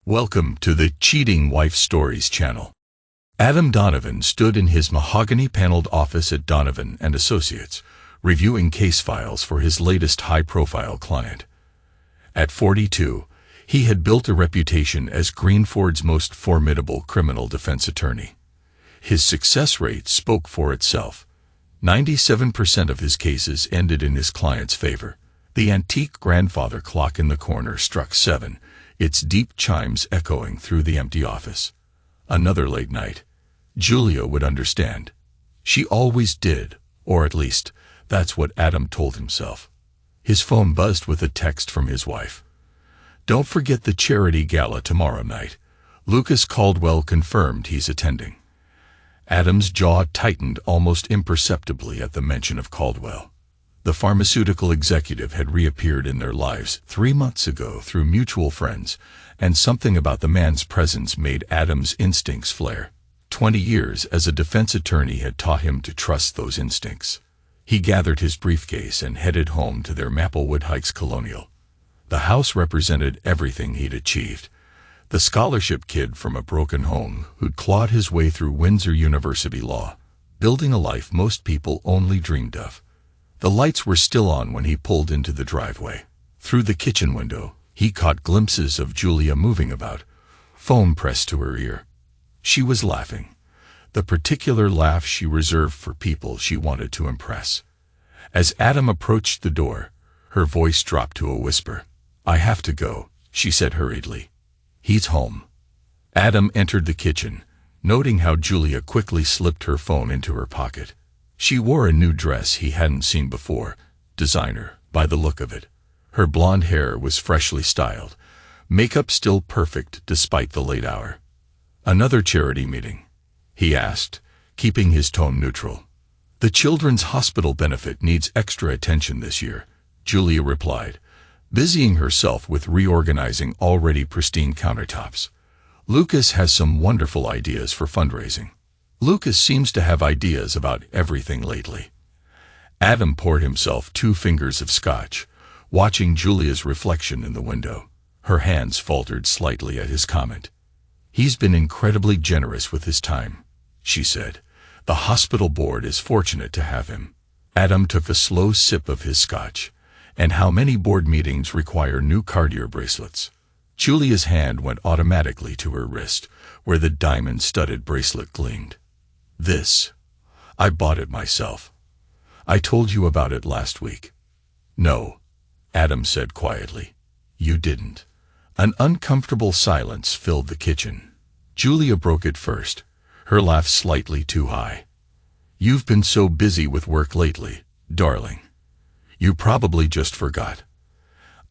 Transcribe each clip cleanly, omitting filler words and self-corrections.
Welcome to the Cheating Wife Stories channel. Adam Donovan stood in his mahogany-paneled office at Donovan & Associates, reviewing case files for his latest high-profile client. At 42, he had built a reputation as Greenford's most formidable criminal defense attorney. His success rate spoke for itself. 97% of his cases ended in his client's favor. The antique grandfather clock in the corner struck 7, its deep chimes echoing through the empty office. Another late night. Julia would understand. She always did, or at least, that's what Adam told himself. His phone buzzed with a text from his wife. "Don't forget the charity gala tomorrow night. Lucas Caldwell confirmed he's attending." Adam's jaw tightened almost imperceptibly at the mention of Caldwell. The pharmaceutical executive had reappeared in their lives 3 months ago through mutual friends, and something about the man's presence made Adam's instincts flare. 20 years as a defense attorney had taught him to trust those instincts. He gathered his briefcase and headed home to their Maplewood Heights colonial. The house represented everything he'd achieved. The scholarship kid from a broken home who'd clawed his way through Windsor University law, building a life most people only dreamed of. The lights were still on when he pulled into the driveway. Through the kitchen window, he caught glimpses of Julia moving about, phone pressed to her ear. She was laughing, the particular laugh she reserved for people she wanted to impress. As Adam approached the door, her voice dropped to a whisper. "I have to go," she said hurriedly. "He's home." Adam entered the kitchen, noting how Julia quickly slipped her phone into her pocket. She wore a new dress he hadn't seen before, designer, by the look of it. Her blonde hair was freshly styled, makeup still perfect despite the late hour. "Another charity meeting?" he asked, keeping his tone neutral. "The Children's Hospital benefit needs extra attention this year," Julia replied, busying herself with reorganizing already pristine countertops. "Lucas has some wonderful ideas for fundraising." "Lucas seems to have ideas about everything lately." Adam poured himself 2 fingers of scotch, watching Julia's reflection in the window. Her hands faltered slightly at his comment. "He's been incredibly generous with his time," she said. "The hospital board is fortunate to have him." Adam took a slow sip of his scotch. "And how many board meetings require new Cartier bracelets?" Julia's hand went automatically to her wrist, where the diamond-studded bracelet gleamed. "This. I bought it myself. I told you about it last week." "No," Adam said quietly. "You didn't." An uncomfortable silence filled the kitchen. Julia broke it first, her laugh slightly too high. "You've been so busy with work lately, darling. You probably just forgot.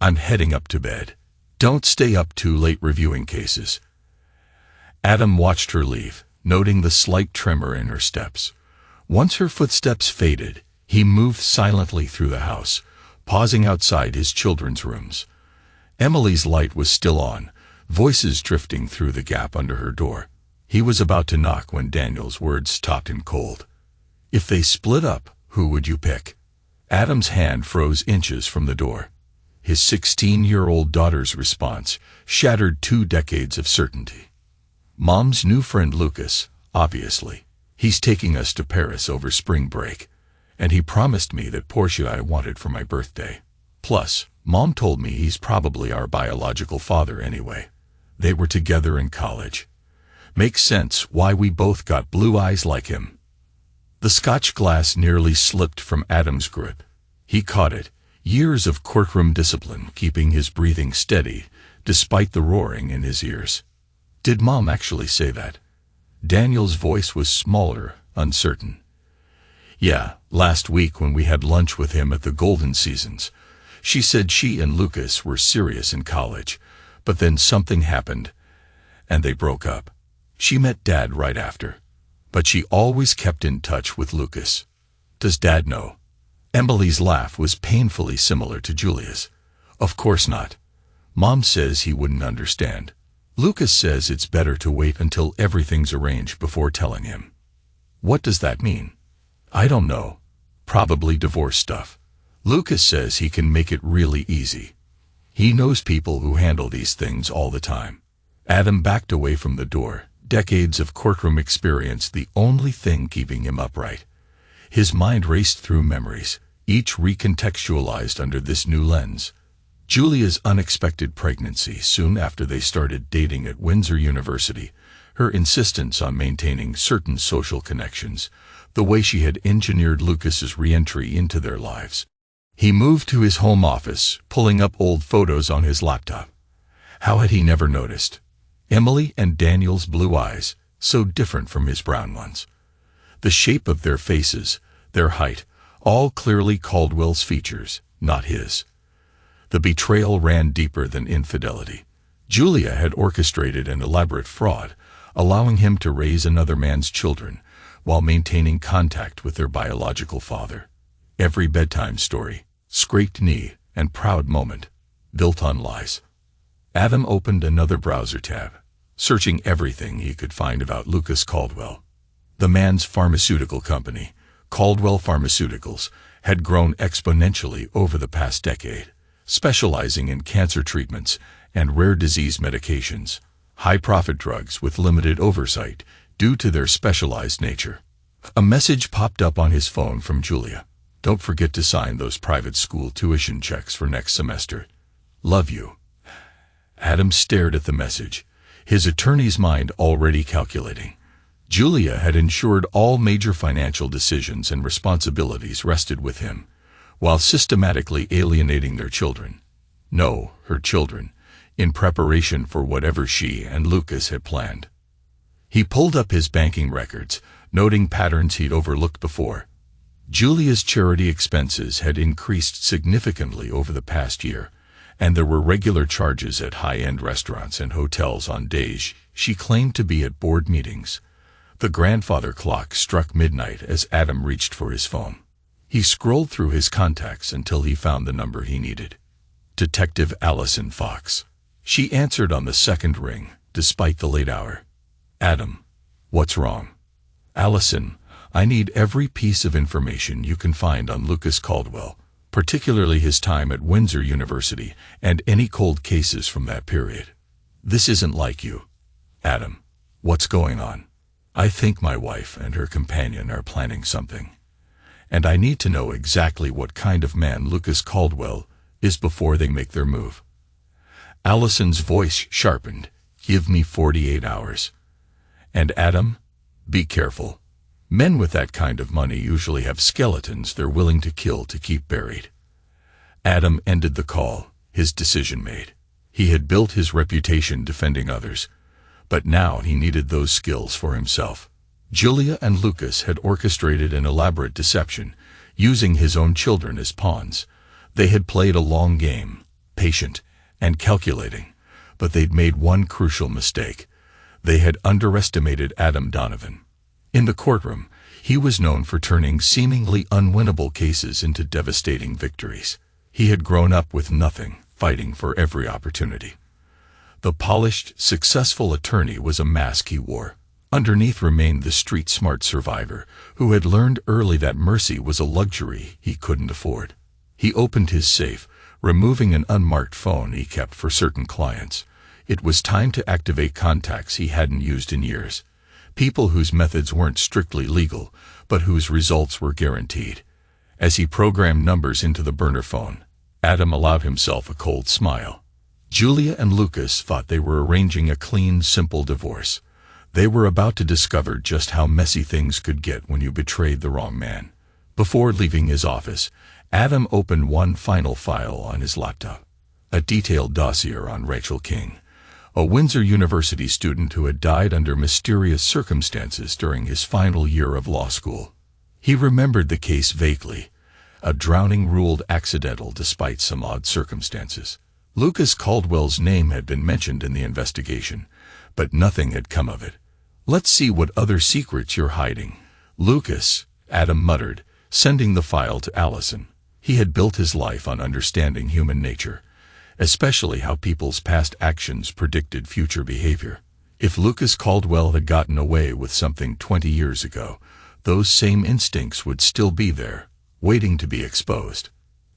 I'm heading up to bed. Don't stay up too late reviewing cases." Adam watched her leave, noting the slight tremor in her steps. Once her footsteps faded, he moved silently through the house, pausing outside his children's rooms. Emily's light was still on, voices drifting through the gap under her door. He was about to knock when Daniel's words stopped him cold. "If they split up, who would you pick?" Adam's hand froze inches from the door. His 16-year-old daughter's response shattered 2 decades of certainty. "Mom's new friend Lucas, obviously. He's taking us to Paris over spring break. And he promised me that Porsche I wanted for my birthday. Plus, Mom told me he's probably our biological father anyway. They were together in college. Makes sense why we both got blue eyes like him." The scotch glass nearly slipped from Adam's grip. He caught it, years of courtroom discipline keeping his breathing steady, despite the roaring in his ears. "Did Mom actually say that?" Daniel's voice was smaller, uncertain. "Yeah, last week when we had lunch with him at the Golden Seasons. She said she and Lucas were serious in college, but then something happened, and they broke up. She met Dad right after, but she always kept in touch with Lucas." "Does Dad know?" Emily's laugh was painfully similar to Julia's. "Of course not. Mom says he wouldn't understand. Lucas says it's better to wait until everything's arranged before telling him." "What does that mean?" "I don't know. Probably divorce stuff. Lucas says he can make it really easy. He knows people who handle these things all the time." Adam backed away from the door, decades of courtroom experience the only thing keeping him upright. His mind raced through memories, each recontextualized under this new lens. Julia's unexpected pregnancy soon after they started dating at Windsor University, her insistence on maintaining certain social connections, the way she had engineered Lucas's re-entry into their lives. He moved to his home office, pulling up old photos on his laptop. How had he never noticed? Emily and Daniel's blue eyes, so different from his brown ones. The shape of their faces, their height, all clearly Caldwell's features, not his. The betrayal ran deeper than infidelity. Julia had orchestrated an elaborate fraud, allowing him to raise another man's children, while maintaining contact with their biological father. Every bedtime story, scraped knee, and proud moment, built on lies. Adam opened another browser tab, searching everything he could find about Lucas Caldwell. The man's pharmaceutical company, Caldwell Pharmaceuticals, had grown exponentially over the past decade, specializing in cancer treatments and rare disease medications, high-profit drugs with limited oversight due to their specialized nature. A message popped up on his phone from Julia. "Don't forget to sign those private school tuition checks for next semester. Love you." Adam stared at the message, his attorney's mind already calculating. Julia had ensured all major financial decisions and responsibilities rested with him, while systematically alienating their children. No, her children, in preparation for whatever she and Lucas had planned. He pulled up his banking records, noting patterns he'd overlooked before. Julia's charity expenses had increased significantly over the past year, and there were regular charges at high-end restaurants and hotels on days she claimed to be at board meetings. The grandfather clock struck midnight as Adam reached for his phone. He scrolled through his contacts until he found the number he needed. Detective Allison Fox. She answered on the second ring, despite the late hour. "Adam, what's wrong?" "Allison, I need every piece of information you can find on Lucas Caldwell, particularly his time at Windsor University and any cold cases from that period." "This isn't like you." "Adam, what's going on?" "I think my wife and her companion are planning something, and I need to know exactly what kind of man Lucas Caldwell is before they make their move." Allison's voice sharpened. "Give me 48 hours. And Adam, be careful. Men with that kind of money usually have skeletons they're willing to kill to keep buried." Adam ended the call, his decision made. He had built his reputation defending others, but now he needed those skills for himself. Julia and Lucas had orchestrated an elaborate deception, using his own children as pawns. They had played a long game, patient and calculating, but they'd made one crucial mistake. They had underestimated Adam Donovan. In the courtroom, he was known for turning seemingly unwinnable cases into devastating victories. He had grown up with nothing, fighting for every opportunity. The polished, successful attorney was a mask he wore. Underneath remained the street-smart survivor, who had learned early that mercy was a luxury he couldn't afford. He opened his safe, removing an unmarked phone he kept for certain clients. It was time to activate contacts he hadn't used in years. People whose methods weren't strictly legal, but whose results were guaranteed. As he programmed numbers into the burner phone, Adam allowed himself a cold smile. Julia and Lucas thought they were arranging a clean, simple divorce. They were about to discover just how messy things could get when you betrayed the wrong man. Before leaving his office, Adam opened one final file on his laptop. A detailed dossier on Rachel King, a Windsor University student who had died under mysterious circumstances during his final year of law school. He remembered the case vaguely. A drowning ruled accidental despite some odd circumstances. Lucas Caldwell's name had been mentioned in the investigation, but nothing had come of it. "Let's see what other secrets you're hiding, Lucas," Adam muttered, sending the file to Allison. He had built his life on understanding human nature, especially how people's past actions predicted future behavior. If Lucas Caldwell had gotten away with something 20 years ago, those same instincts would still be there, waiting to be exposed.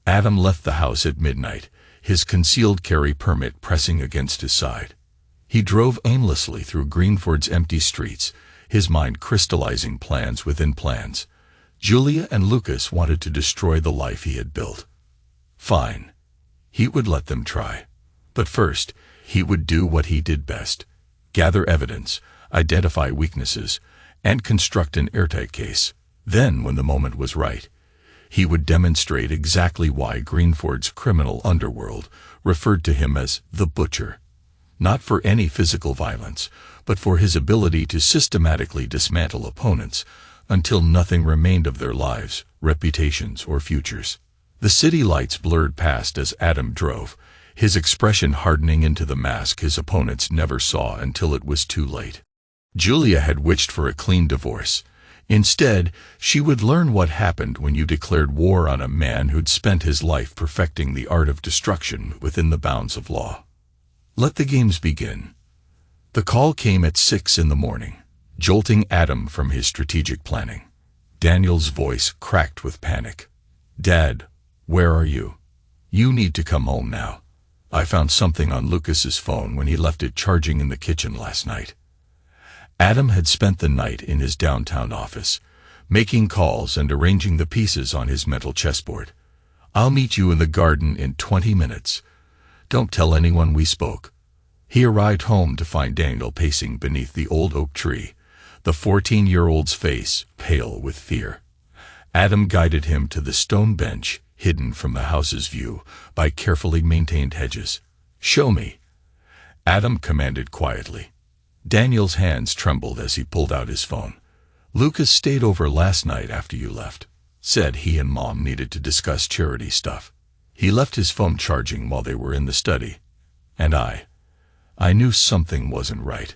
Adam left the house at midnight, his concealed carry permit pressing against his side. He drove aimlessly through Greenford's empty streets, his mind crystallizing plans within plans. Julia and Lucas wanted to destroy the life he had built. Fine. He would let them try. But first, he would do what he did best: gather evidence, identify weaknesses, and construct an airtight case. Then, when the moment was right, he would demonstrate exactly why Greenford's criminal underworld referred to him as the Butcher. Not for any physical violence, but for his ability to systematically dismantle opponents until nothing remained of their lives, reputations, or futures. The city lights blurred past as Adam drove, his expression hardening into the mask his opponents never saw until it was too late. Julia had wished for a clean divorce. Instead, she would learn what happened when you declared war on a man who'd spent his life perfecting the art of destruction within the bounds of law. Let the games begin. The call came at 6 in the morning, jolting Adam from his strategic planning. Daniel's voice cracked with panic. "Dad, where are you? You need to come home now. I found something on Lucas's phone when he left it charging in the kitchen last night." Adam had spent the night in his downtown office, making calls and arranging the pieces on his mental chessboard. "I'll meet you in the garden in 20 minutes. Don't tell anyone we spoke." He arrived home to find Daniel pacing beneath the old oak tree, the 14-year-old's face pale with fear. Adam guided him to the stone bench, hidden from the house's view by carefully maintained hedges. "Show me," Adam commanded quietly. Daniel's hands trembled as he pulled out his phone. "Lucas stayed over last night after you left. Said he and Mom needed to discuss charity stuff. He left his phone charging while they were in the study. And I knew something wasn't right."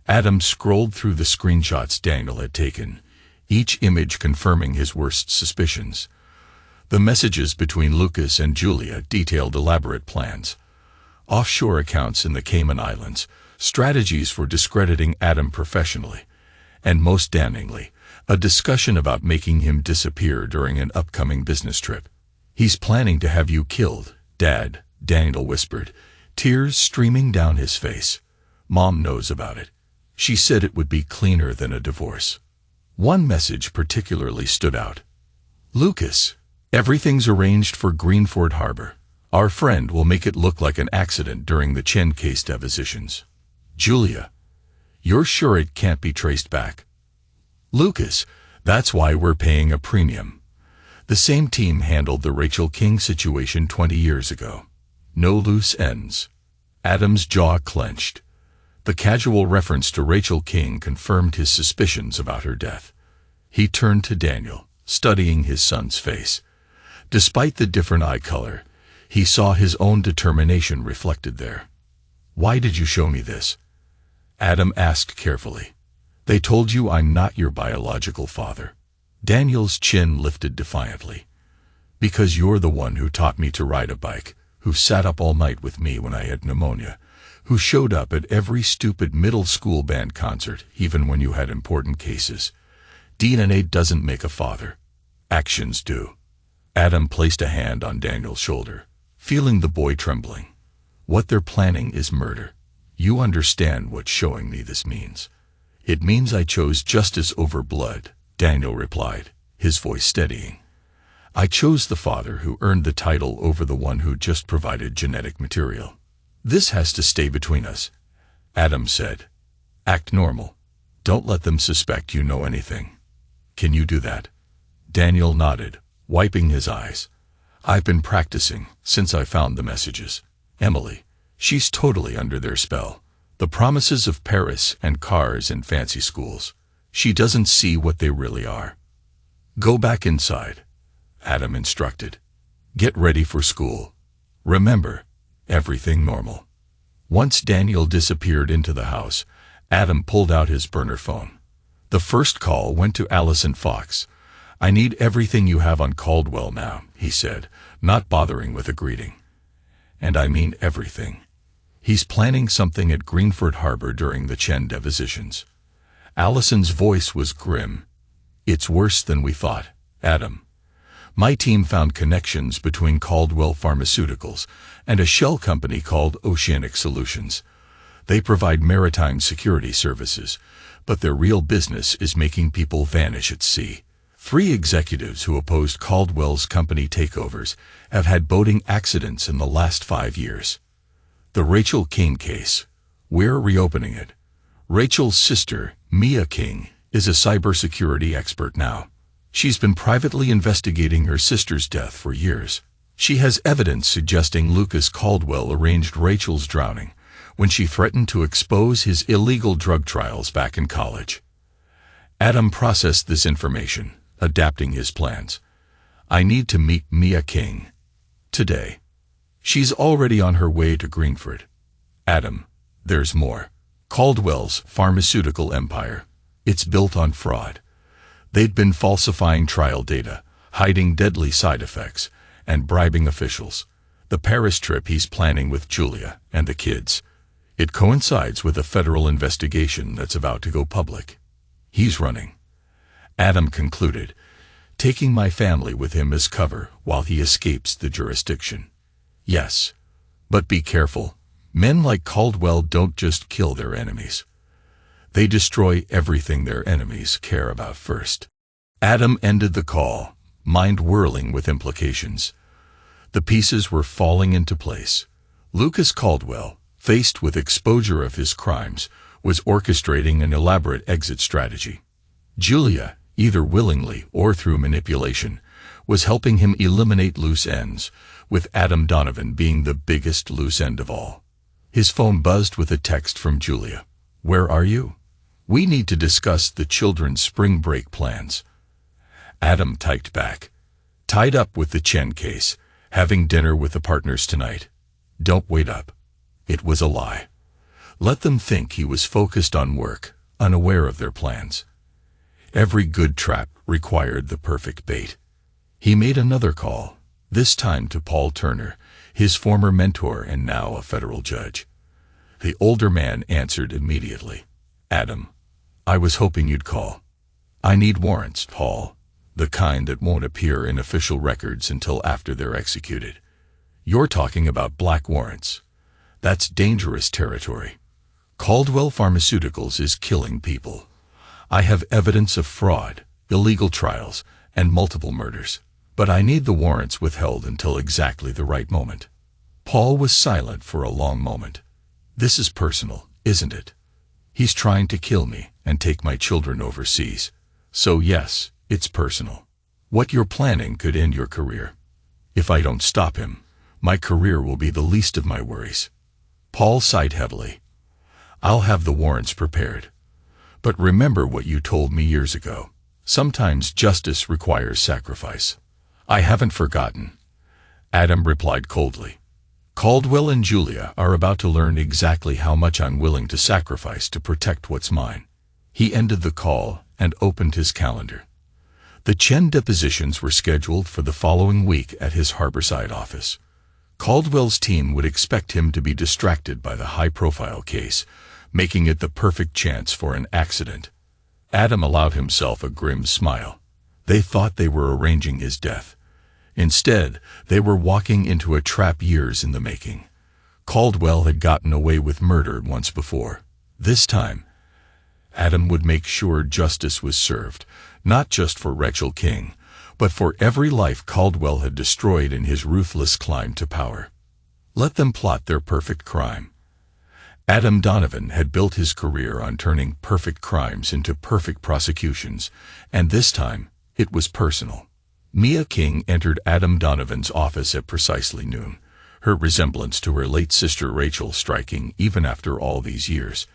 Adam scrolled through the screenshots Daniel had taken, each image confirming his worst suspicions. The messages between Lucas and Julia detailed elaborate plans. Offshore accounts in the Cayman Islands, strategies for discrediting Adam professionally, and most damningly, a discussion about making him disappear during an upcoming business trip. "He's planning to have you killed, Dad," Daniel whispered, tears streaming down his face. "Mom knows about it. She said it would be cleaner than a divorce." One message particularly stood out. "Lucas, everything's arranged for Greenford Harbor. Our friend will make it look like an accident during the Chen case depositions. Julia, you're sure it can't be traced back?" "Lucas, that's why we're paying a premium. The same team handled the Rachel King situation 20 years ago. No loose ends." Adam's jaw clenched. The casual reference to Rachel King confirmed his suspicions about her death. He turned to Daniel, studying his son's face. Despite the different eye color, he saw his own determination reflected there. "Why did you show me this?" Adam asked carefully. "They told you I'm not your biological father." Daniel's chin lifted defiantly. "Because you're the one who taught me to ride a bike, who sat up all night with me when I had pneumonia, who showed up at every stupid middle school band concert, even when you had important cases. DNA doesn't make a father. Actions do." Adam placed a hand on Daniel's shoulder, feeling the boy trembling. "What they're planning is murder. You understand what showing me this means?" "It means I chose justice over blood," Daniel replied, his voice steadying. "I chose the father who earned the title over the one who just provided genetic material." "This has to stay between us," Adam said. "Act normal. Don't let them suspect you know anything. Can you do that?" Daniel nodded, wiping his eyes. "I've been practicing since I found the messages. Emily, she's totally under their spell. The promises of Paris and cars and fancy schools. She doesn't see what they really are." "Go back inside," Adam instructed. "Get ready for school. Remember, everything normal." Once Daniel disappeared into the house, Adam pulled out his burner phone. The first call went to Allison Fox. "I need everything you have on Caldwell now," he said, not bothering with a greeting. "And I mean everything. He's planning something at Greenford Harbor during the Chen depositions." Allison's voice was grim. "It's worse than we thought, Adam. My team found connections between Caldwell Pharmaceuticals and a shell company called Oceanic Solutions. They provide maritime security services, but their real business is making people vanish at sea. 3 executives who opposed Caldwell's company takeovers have had boating accidents in the last 5 years. The Rachel King case. We're reopening it. Rachel's sister, Mia King, is a cybersecurity expert now. She's been privately investigating her sister's death for years. She has evidence suggesting Lucas Caldwell arranged Rachel's drowning when she threatened to expose his illegal drug trials back in college. Adam processed this information, adapting his plans. I need to meet Mia King today. She's already on her way to Greenford. Adam, there's more. Caldwell's pharmaceutical empire. It's built on fraud. They'd been falsifying trial data, hiding deadly side effects, and bribing officials. The Paris trip he's planning with Julia and the kids. It coincides with a federal investigation that's about to go public. He's running. Adam concluded, taking my family with him as cover while he escapes the jurisdiction. Yes, but be careful. Men like Caldwell don't just kill their enemies. They destroy everything their enemies care about first. Adam ended the call, mind whirling with implications. The pieces were falling into place. Lucas Caldwell, faced with exposure of his crimes, was orchestrating an elaborate exit strategy. Julia, either willingly or through manipulation, was helping him eliminate loose ends, with Adam Donovan being the biggest loose end of all. His phone buzzed with a text from Julia. Where are you? We need to discuss the children's spring break plans. Adam typed back. Tied up with the Chen case, having dinner with the partners tonight. Don't wait up. It was a lie. Let them think he was focused on work, unaware of their plans. Every good trap required the perfect bait. He made another call, this time to Paul Turner, his former mentor and now a federal judge. The older man answered immediately. Adam, I was hoping you'd call. I need warrants, Paul, the kind that won't appear in official records until after they're executed. You're talking about black warrants. That's dangerous territory. Caldwell Pharmaceuticals is killing people. I have evidence of fraud, illegal trials, and multiple murders, but I need the warrants withheld until exactly the right moment. Paul was silent for a long moment. This is personal, isn't it? He's trying to kill me and take my children overseas. So yes, it's personal. What you're planning could end your career. If I don't stop him, my career will be the least of my worries. Paul sighed heavily. I'll have the warrants prepared. But remember what you told me years ago. Sometimes justice requires sacrifice. I haven't forgotten. Adam replied coldly. Caldwell and Julia are about to learn exactly how much I'm willing to sacrifice to protect what's mine. He ended the call and opened his calendar. The Chen depositions were scheduled for the following week at his Harborside office. Caldwell's team would expect him to be distracted by the high-profile case, making it the perfect chance for an accident. Adam allowed himself a grim smile. They thought they were arranging his death. Instead, they were walking into a trap years in the making. Caldwell had gotten away with murder once before. This time, Adam would make sure justice was served, not just for Rachel King, but for every life Caldwell had destroyed in his ruthless climb to power. Let them plot their perfect crime. Adam Donovan had built his career on turning perfect crimes into perfect prosecutions, and this time, it was personal. Mia King entered Adam Donovan's office at precisely noon, her resemblance to her late sister Rachel striking even after all these years.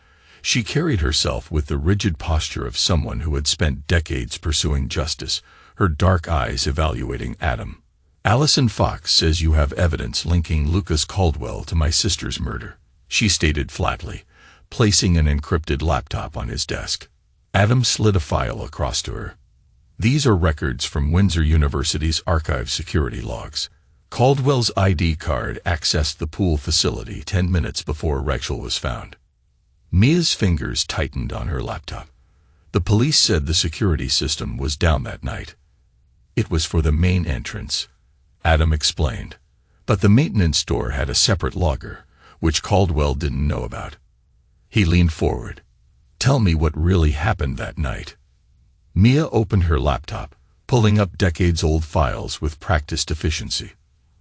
She carried herself with the rigid posture of someone who had spent decades pursuing justice, her dark eyes evaluating Adam. Allison Fox says you have evidence linking Lucas Caldwell to my sister's murder, she stated flatly, placing an encrypted laptop on his desk. Adam slid a file across to her. These are records from Windsor University's archive security logs. Caldwell's ID card accessed the pool facility 10 minutes before Rachel was found. Mia's fingers tightened on her laptop. The police said the security system was down that night. It was for the main entrance, Adam explained. But the maintenance door had a separate logger, which Caldwell didn't know about. He leaned forward. Tell me what really happened that night. Mia opened her laptop, pulling up decades-old files with practiced efficiency.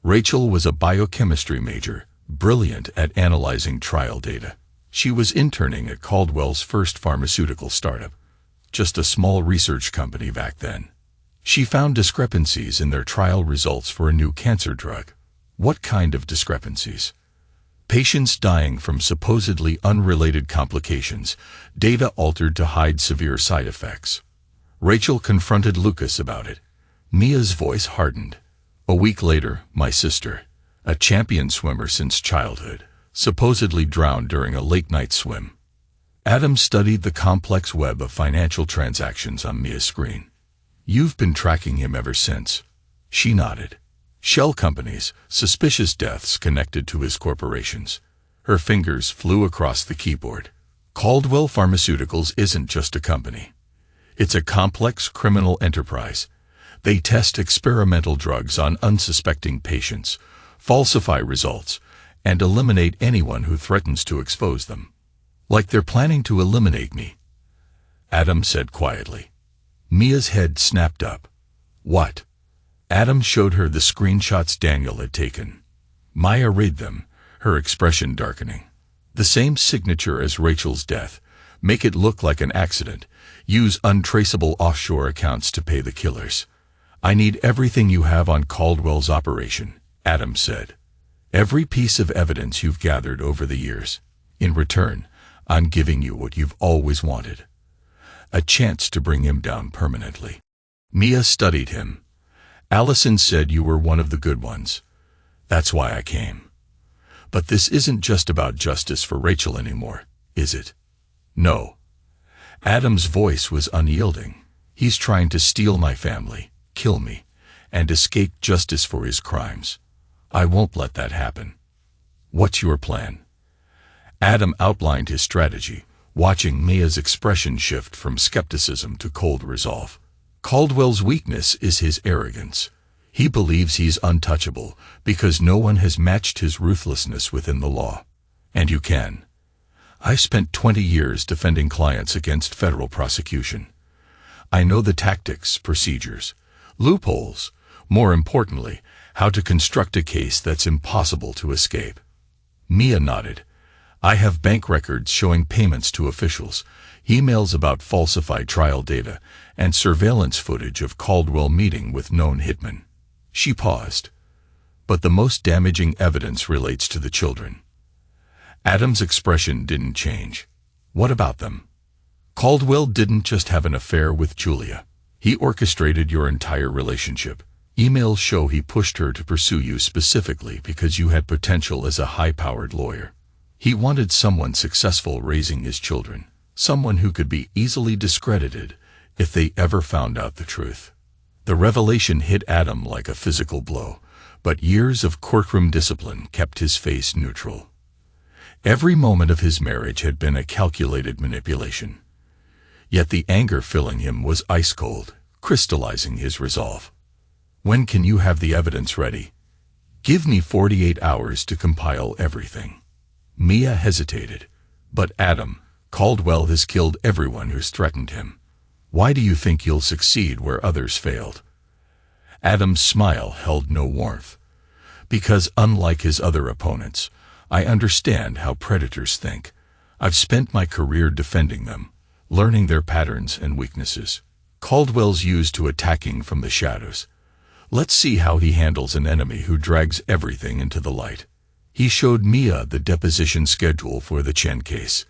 Rachel was a biochemistry major, brilliant at analyzing trial data. She was interning at Caldwell's first pharmaceutical startup, just a small research company back then. She found discrepancies in their trial results for a new cancer drug. What kind of discrepancies? Patients dying from supposedly unrelated complications, data altered to hide severe side effects. Rachel confronted Lucas about it. Mia's voice hardened. A week later, my sister, a champion swimmer since childhood, supposedly drowned during a late-night swim. Adam studied the complex web of financial transactions on Mia's screen. You've been tracking him ever since. She nodded. Shell companies, suspicious deaths connected to his corporations. Her fingers flew across the keyboard. Caldwell Pharmaceuticals isn't just a company. It's a complex criminal enterprise. They test experimental drugs on unsuspecting patients, falsify results, and eliminate anyone who threatens to expose them. Like they're planning to eliminate me, Adam said quietly. Mia's head snapped up. What? Adam showed her the screenshots Daniel had taken. Maya read them, her expression darkening. The same signature as Rachel's death. Make it look like an accident. Use untraceable offshore accounts to pay the killers. I need everything you have on Caldwell's operation, Adam said. Every piece of evidence you've gathered over the years. In return, I'm giving you what you've always wanted. A chance to bring him down permanently. Mia studied him. Allison said you were one of the good ones. That's why I came. But this isn't just about justice for Rachel anymore, is it? No. Adam's voice was unyielding. He's trying to steal my family, kill me, and escape justice for his crimes. I won't let that happen. What's your plan? Adam outlined his strategy, watching Mia's expression shift from skepticism to cold resolve. Caldwell's weakness is his arrogance. He believes he's untouchable because no one has matched his ruthlessness within the law. And you can. I spent 20 years defending clients against federal prosecution. I know the tactics, procedures, loopholes, more importantly, how to construct a case that's impossible to escape. Mia nodded. I have bank records showing payments to officials, emails about falsified trial data, and surveillance footage of Caldwell meeting with known hitmen. She paused. But the most damaging evidence relates to the children. Adam's expression didn't change. What about them? Caldwell didn't just have an affair with Julia. He orchestrated your entire relationship. Emails show he pushed her to pursue you specifically because you had potential as a high-powered lawyer. He wanted someone successful raising his children, someone who could be easily discredited if they ever found out the truth. The revelation hit Adam like a physical blow, but years of courtroom discipline kept his face neutral. Every moment of his marriage had been a calculated manipulation. Yet the anger filling him was ice-cold, crystallizing his resolve. When can you have the evidence ready? Give me 48 hours to compile everything. Mia hesitated. But Adam, Caldwell has killed everyone who's threatened him. Why do you think you'll succeed where others failed? Adam's smile held no warmth. Because unlike his other opponents, I understand how predators think. I've spent my career defending them, learning their patterns and weaknesses. Caldwell's used to attacking from the shadows. Let's see how he handles an enemy who drags everything into the light. He showed Mia the deposition schedule for the Chen case.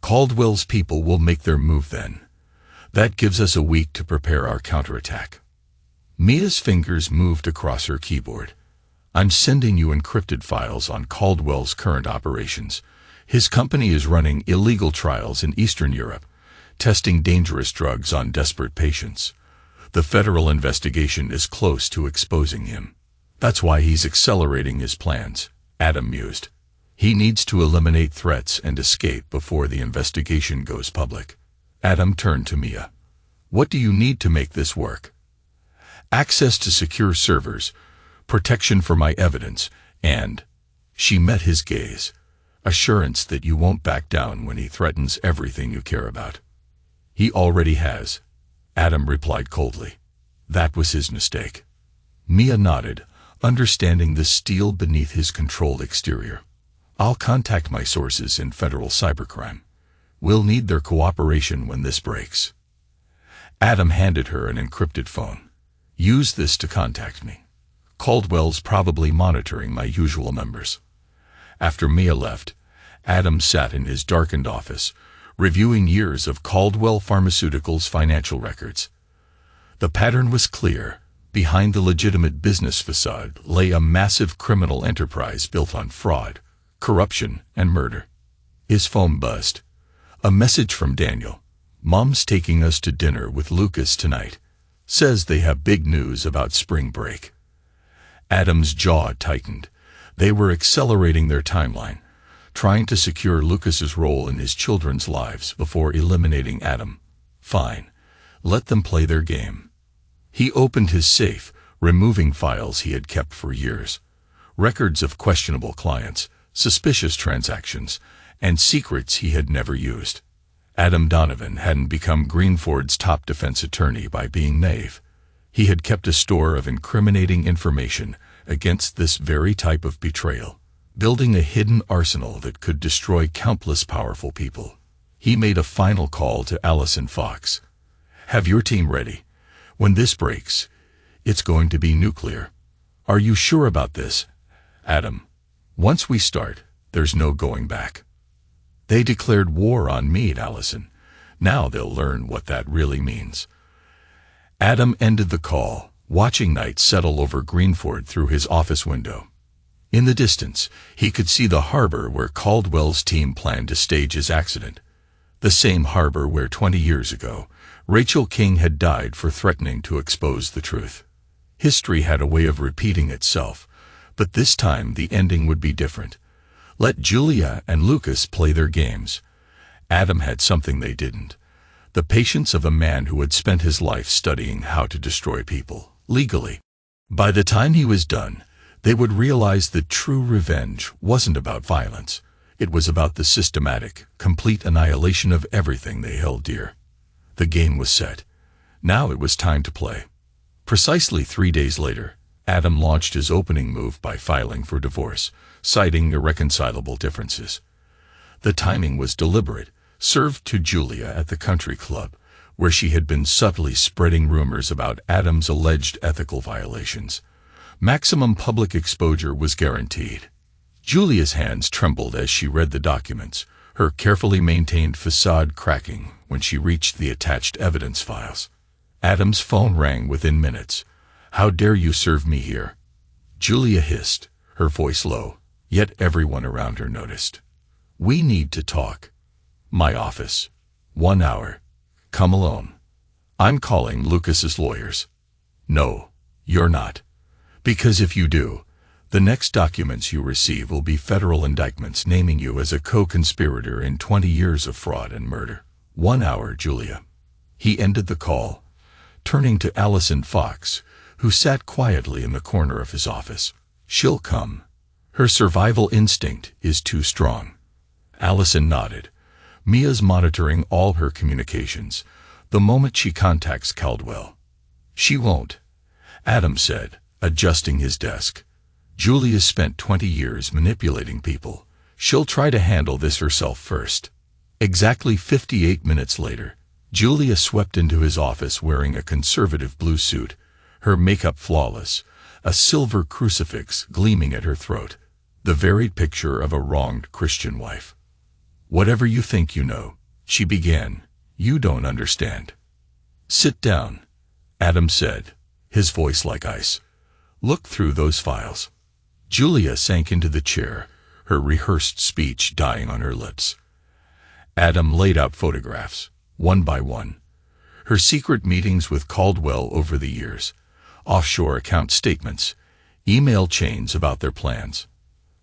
Caldwell's people will make their move then. That gives us a week to prepare our counterattack. Mia's fingers moved across her keyboard. I'm sending you encrypted files on Caldwell's current operations. His company is running illegal trials in Eastern Europe, testing dangerous drugs on desperate patients. The federal investigation is close to exposing him. That's why he's accelerating his plans, Adam mused. He needs to eliminate threats and escape before the investigation goes public. Adam turned to Mia. What do you need to make this work? Access to secure servers, protection for my evidence, and... She met his gaze. assurance that you won't back down when he threatens everything you care about. He already has, Adam replied coldly. That was his mistake. Mia nodded, understanding the steel beneath his controlled exterior. I'll contact my sources in federal cybercrime. We'll need their cooperation when this breaks. Adam handed her an encrypted phone. Use this to contact me. Caldwell's probably monitoring my usual numbers. After Mia left, Adam sat in his darkened office, reviewing years of Caldwell Pharmaceuticals' financial records. The pattern was clear. Behind the legitimate business facade lay a massive criminal enterprise built on fraud, corruption, and murder. His phone buzzed. A message from Daniel. Mom's taking us to dinner with Lucas tonight. Says they have big news about spring break. Adam's jaw tightened. They were accelerating their timeline, trying to secure Lucas's role in his children's lives before eliminating Adam. Fine. Let them play their game. He opened his safe, removing files he had kept for years. Records of questionable clients, suspicious transactions, and secrets he had never used. Adam Donovan hadn't become Greenford's top defense attorney by being naive. He had kept a store of incriminating information against this very type of betrayal, building a hidden arsenal that could destroy countless powerful people. He made a final call to Allison Fox. Have your team ready. When this breaks, it's going to be nuclear. Are you sure about this, Adam? Once we start, there's no going back. They declared war on me, Allison. Now they'll learn what that really means. Adam ended the call, watching night settle over Greenford through his office window. In the distance, he could see the harbor where Caldwell's team planned to stage his accident. The same harbor where 20 years ago, Rachel King had died for threatening to expose the truth. History had a way of repeating itself, but this time the ending would be different. Let Julia and Lucas play their games. Adam had something they didn't: the patience of a man who had spent his life studying how to destroy people, legally. By the time he was done, they would realize that true revenge wasn't about violence. It was about the systematic, complete annihilation of everything they held dear. The game was set. Now it was time to play. Precisely 3 days later, Adam launched his opening move by filing for divorce, citing irreconcilable differences. The timing was deliberate, served to Julia at the country club, where she had been subtly spreading rumors about Adam's alleged ethical violations. Maximum public exposure was guaranteed. Julia's hands trembled as she read the documents, her carefully maintained facade cracking when she reached the attached evidence files. Adam's phone rang within minutes. How dare you serve me here? Julia hissed, her voice low, yet everyone around her noticed. We need to talk. My office. 1 hour. Come alone. I'm calling Lucas's lawyers. No, you're not. Because if you do, the next documents you receive will be federal indictments naming you as a co-conspirator in 20 years of fraud and murder. 1 hour, Julia. He ended the call, turning to Allison Fox, who sat quietly in the corner of his office. She'll come. Her survival instinct is too strong. Allison nodded. Mia's monitoring all her communications, the moment she contacts Caldwell. She won't, Adam said, adjusting his desk. Julia spent 20 years manipulating people. She'll try to handle this herself first. Exactly 58 minutes later, Julia swept into his office wearing a conservative blue suit, her makeup flawless, a silver crucifix gleaming at her throat, the varied picture of a wronged Christian wife. Whatever you think you know, she began, you don't understand. Sit down, Adam said, his voice like ice. Look through those files. Julia sank into the chair, her rehearsed speech dying on her lips. Adam laid out photographs, one by one. Her secret meetings with Caldwell over the years, offshore account statements, email chains about their plans.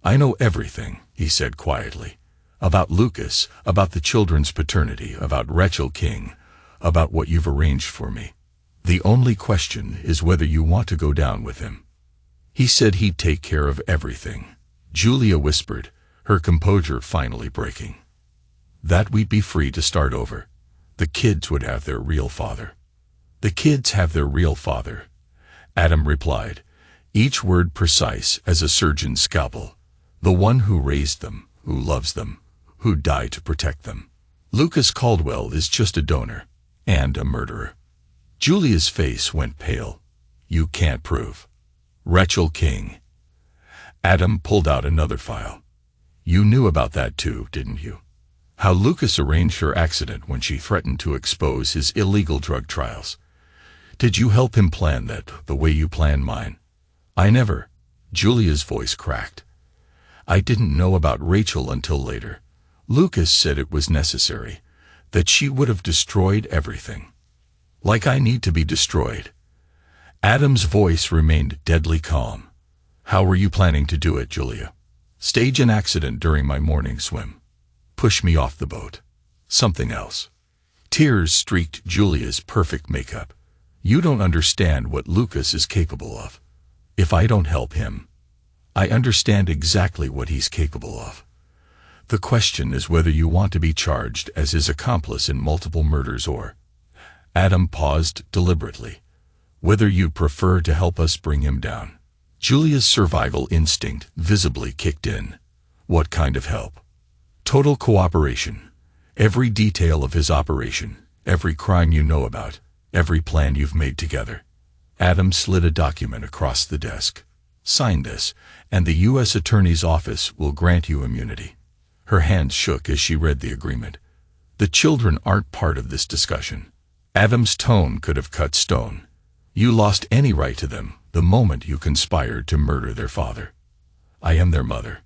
I know everything, he said quietly. About Lucas, about the children's paternity, about Rachel King, about what you've arranged for me. The only question is whether you want to go down with him. He said he'd take care of everything. Julia whispered, her composure finally breaking. That we'd be free to start over. The kids would have their real father. The kids have their real father, Adam replied, each word precise as a surgeon's scalpel. The one who raised them, who loves them, who died to protect them. Lucas Caldwell is just a donor and a murderer. Julia's face went pale. You can't prove. Rachel King. Adam pulled out another file. You knew about that too, didn't you? How Lucas arranged her accident when she threatened to expose his illegal drug trials. Did you help him plan that the way you planned mine? I never. Julia's voice cracked. I didn't know about Rachel until later. Lucas said it was necessary, that she would have destroyed everything. Like I need to be destroyed. Adam's voice remained deadly calm. How were you planning to do it, Julia? Stage an accident during my morning swim. Push me off the boat. Something else. Tears streaked Julia's perfect makeup. You don't understand what Lucas is capable of. If I don't help him, I understand exactly what he's capable of. The question is whether you want to be charged as his accomplice in multiple murders or... Adam paused deliberately. Whether you'd prefer to help us bring him down. Julia's survival instinct visibly kicked in. What kind of help? Total cooperation. Every detail of his operation, every crime you know about, every plan you've made together. Adam slid a document across the desk. Sign this, and the U.S. Attorney's Office will grant you immunity. Her hands shook as she read the agreement. The children aren't part of this discussion. Adam's tone could have cut stone. You lost any right to them the moment you conspired to murder their father. I am their mother.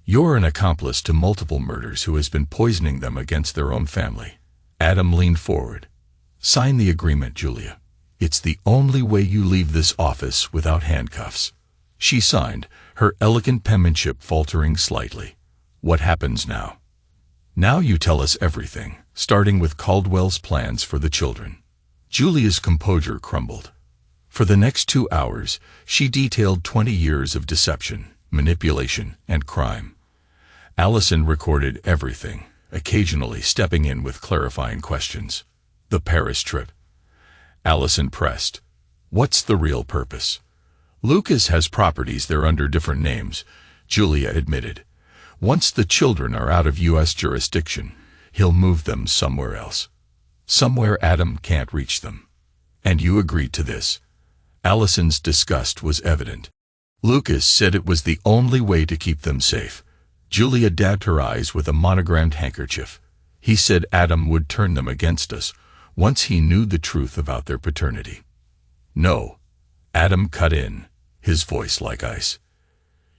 You're an accomplice to multiple murders who has been poisoning them against their own family. Adam leaned forward. Sign the agreement, Julia. It's the only way you leave this office without handcuffs. She signed, her elegant penmanship faltering slightly. What happens now? Now you tell us everything, starting with Caldwell's plans for the children. Julia's composure crumbled. For the next 2 hours, she detailed 20 years of deception, manipulation, and crime. Allison recorded everything, occasionally stepping in with clarifying questions. The Paris trip. Allison pressed. What's the real purpose? Lucas has properties there under different names, Julia admitted. Once the children are out of U.S. jurisdiction, he'll move them somewhere else. Somewhere Adam can't reach them. And you agreed to this. Allison's disgust was evident. Lucas said it was the only way to keep them safe. Julia dabbed her eyes with a monogrammed handkerchief. He said Adam would turn them against us once he knew the truth about their paternity. No. Adam cut in, his voice like ice.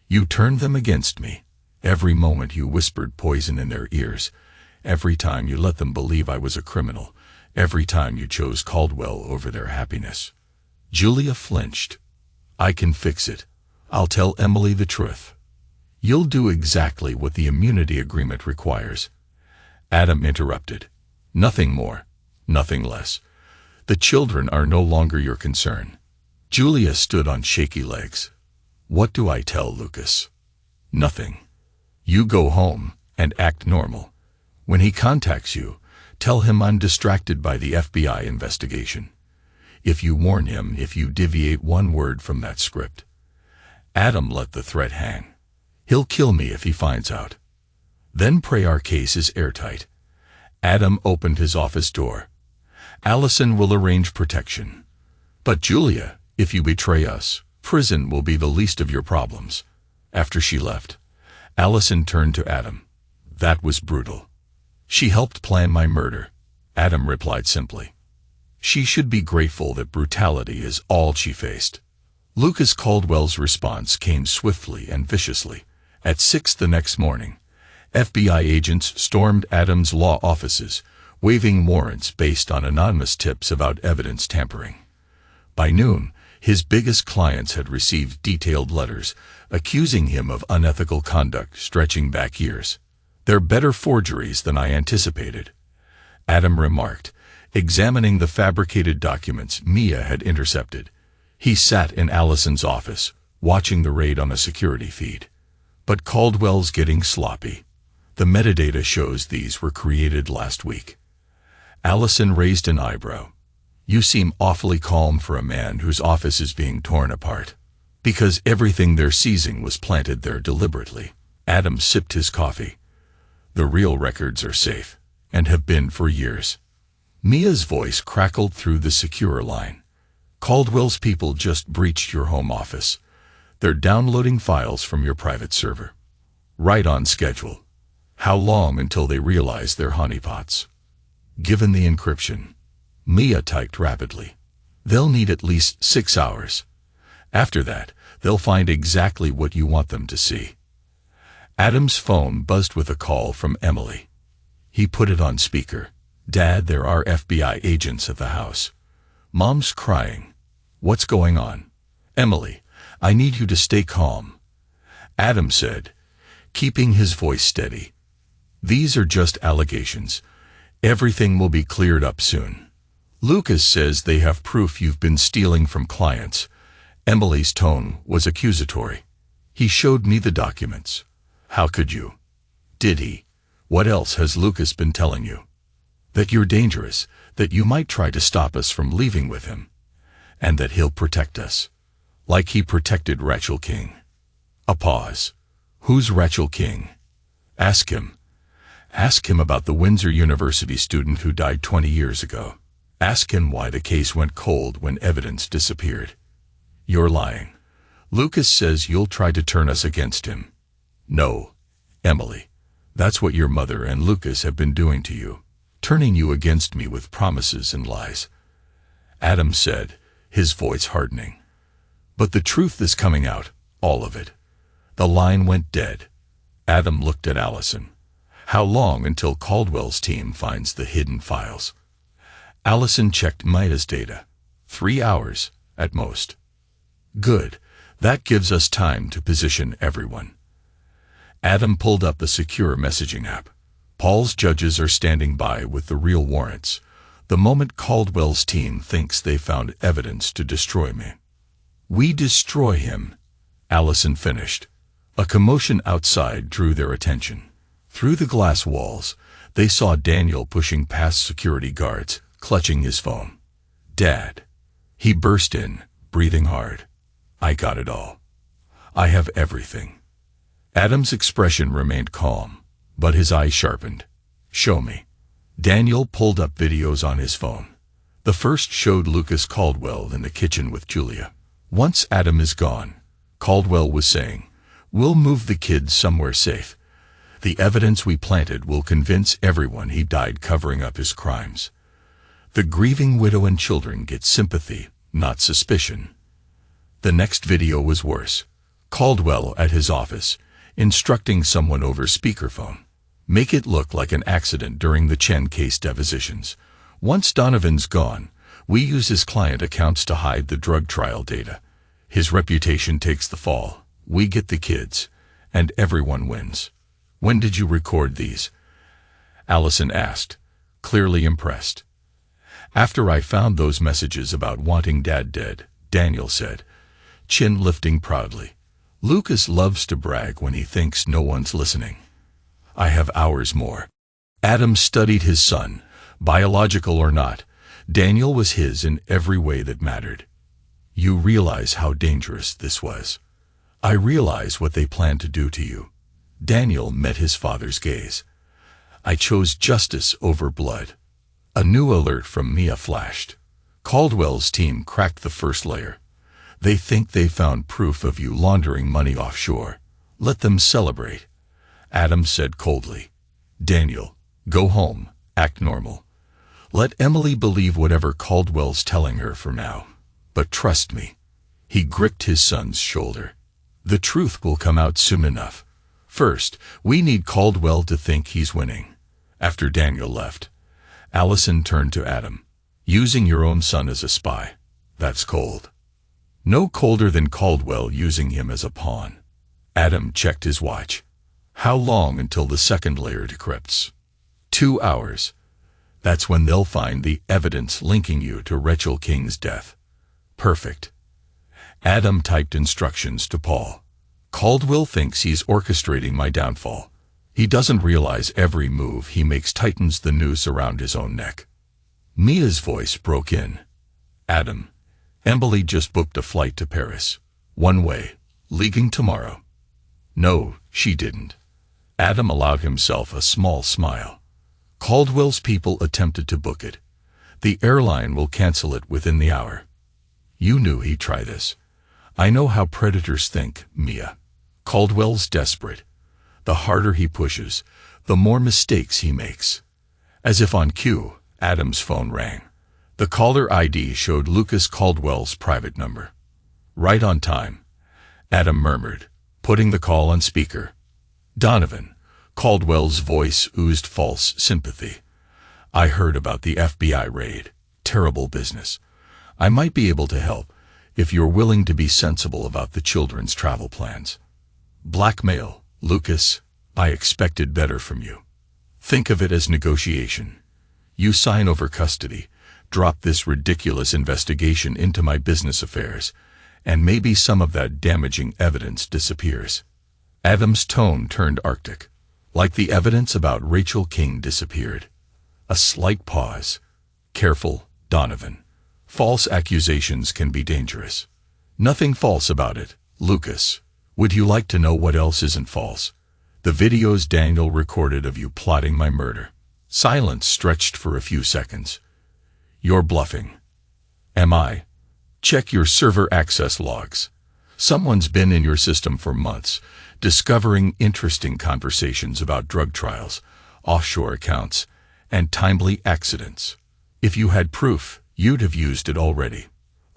You turned them against me. Every moment you whispered poison in their ears. Every time you let them believe I was a criminal. Every time you chose Caldwell over their happiness. Julia flinched. I can fix it. I'll tell Emily the truth. You'll do exactly what the immunity agreement requires. Adam interrupted. Nothing more. Nothing less. The children are no longer your concern. Julia stood on shaky legs. What do I tell Lucas? Nothing. You go home and act normal. When he contacts you, tell him I'm distracted by the FBI investigation. If you warn him if you deviate one word from that script. Adam let the threat hang. He'll kill me if he finds out. Then pray our case is airtight. Adam opened his office door. Allison will arrange protection. But Julia, if you betray us, prison will be the least of your problems. After she left, Allison turned to Adam. That was brutal. She helped plan my murder, Adam replied simply. She should be grateful that brutality is all she faced. Lucas Caldwell's response came swiftly and viciously. At 6 the next morning, FBI agents stormed Adam's law offices, waving warrants based on anonymous tips about evidence tampering. By noon, his biggest clients had received detailed letters accusing him of unethical conduct stretching back years. They're better forgeries than I anticipated, Adam remarked, examining the fabricated documents Mia had intercepted. He sat in Allison's office, watching the raid on a security feed. But Caldwell's getting sloppy. The metadata shows these were created last week. Allison raised an eyebrow. You seem awfully calm for a man whose office is being torn apart. Because everything they're seizing was planted there deliberately. Adam sipped his coffee. The real records are safe, and have been for years. Mia's voice crackled through the secure line. Caldwell's people just breached your home office. They're downloading files from your private server. Right on schedule. How long until they realize they're honeypots? Given the encryption, Mia typed rapidly. They'll need at least 6 hours. After that, they'll find exactly what you want them to see. Adam's phone buzzed with a call from Emily. He put it on speaker. Dad, there are FBI agents at the house. Mom's crying. What's going on? Emily, I need you to stay calm. Adam said, keeping his voice steady. These are just allegations. Everything will be cleared up soon. Lucas says they have proof you've been stealing from clients. Emily's tone was accusatory. He showed me the documents. How could you? Did he? What else has Lucas been telling you? That you're dangerous, that you might try to stop us from leaving with him, and that he'll protect us, like he protected Rachel King. A pause. Who's Rachel King? Ask him. Ask him about the Windsor University student who died 20 years ago. Ask him why the case went cold when evidence disappeared. You're lying. Lucas says you'll try to turn us against him. No, Emily. That's what your mother and Lucas have been doing to you, turning you against me with promises and lies. Adam said, his voice hardening. But the truth is coming out, all of it. The line went dead. Adam looked at Allison. How long until Caldwell's team finds the hidden files? Allison checked Mia's data. 3 hours, at most. Good. That gives us time to position everyone. Adam pulled up the secure messaging app. Paul's judges are standing by with the real warrants. The moment Caldwell's team thinks they found evidence to destroy me. We destroy him, Allison finished. A commotion outside drew their attention. Through the glass walls, they saw Daniel pushing past security guards, clutching his phone. Dad. He burst in, breathing hard. I got it all. I have everything. Adam's expression remained calm, but his eyes sharpened. Show me. Daniel pulled up videos on his phone. The first showed Lucas Caldwell in the kitchen with Julia. Once Adam is gone, Caldwell was saying, we'll move the kids somewhere safe. The evidence we planted will convince everyone he died covering up his crimes. The grieving widow and children get sympathy, not suspicion. The next video was worse. Caldwell at his office, instructing someone over speakerphone. Make it look like an accident during the Chen case depositions. Once Donovan's gone, we use his client accounts to hide the drug trial data. His reputation takes the fall. We get the kids, and everyone wins. When did you record these? Allison asked, clearly impressed. After I found those messages about wanting Dad dead, Daniel said, chin lifting proudly. Lucas loves to brag when he thinks no one's listening. I have hours more. Adam studied his son, biological or not. Daniel was his in every way that mattered. You realize how dangerous this was. I realize what they planned to do to you. Daniel met his father's gaze. I chose justice over blood. A new alert from Mia flashed. Caldwell's team cracked the first layer. They think they found proof of you laundering money offshore. Let them celebrate. Adam said coldly. Daniel, go home, act normal. Let Emily believe whatever Caldwell's telling her for now. But trust me. He gripped his son's shoulder. The truth will come out soon enough. First, we need Caldwell to think he's winning. After Daniel left, Allison turned to Adam. Using your own son as a spy. That's cold. No colder than Caldwell using him as a pawn. Adam checked his watch. How long until the second layer decrypts? 2 hours. That's when they'll find the evidence linking you to Rachel King's death. Perfect. Adam typed instructions to Paul. Caldwell thinks he's orchestrating my downfall. He doesn't realize every move he makes tightens the noose around his own neck. Mia's voice broke in. Adam, Emily just booked a flight to Paris. One way, leaving tomorrow. No, she didn't. Adam allowed himself a small smile. Caldwell's people attempted to book it. The airline will cancel it within the hour. You knew he'd try this. I know how predators think, Mia. Caldwell's desperate. The harder he pushes, the more mistakes he makes. As if on cue, Adam's phone rang. The caller ID showed Lucas Caldwell's private number. Right on time, Adam murmured, putting the call on speaker. Donovan. Caldwell's voice oozed false sympathy. I heard about the FBI raid. Terrible business. I might be able to help if you're willing to be sensible about the children's travel plans. Blackmail, Lucas. I expected better from you. Think of it as negotiation. You sign over custody, drop this ridiculous investigation into my business affairs, and maybe some of that damaging evidence disappears. Adam's tone turned arctic, like the evidence about Rachel King disappeared. A slight pause. Careful, Donovan. False accusations can be dangerous. Nothing false about it, Lucas. Would you like to know what else isn't false? The videos Daniel recorded of you plotting my murder. Silence stretched for a few seconds. You're bluffing. Am I? Check your server access logs. Someone's been in your system for months, discovering interesting conversations about drug trials, offshore accounts, and timely accidents. If you had proof, you'd have used it already.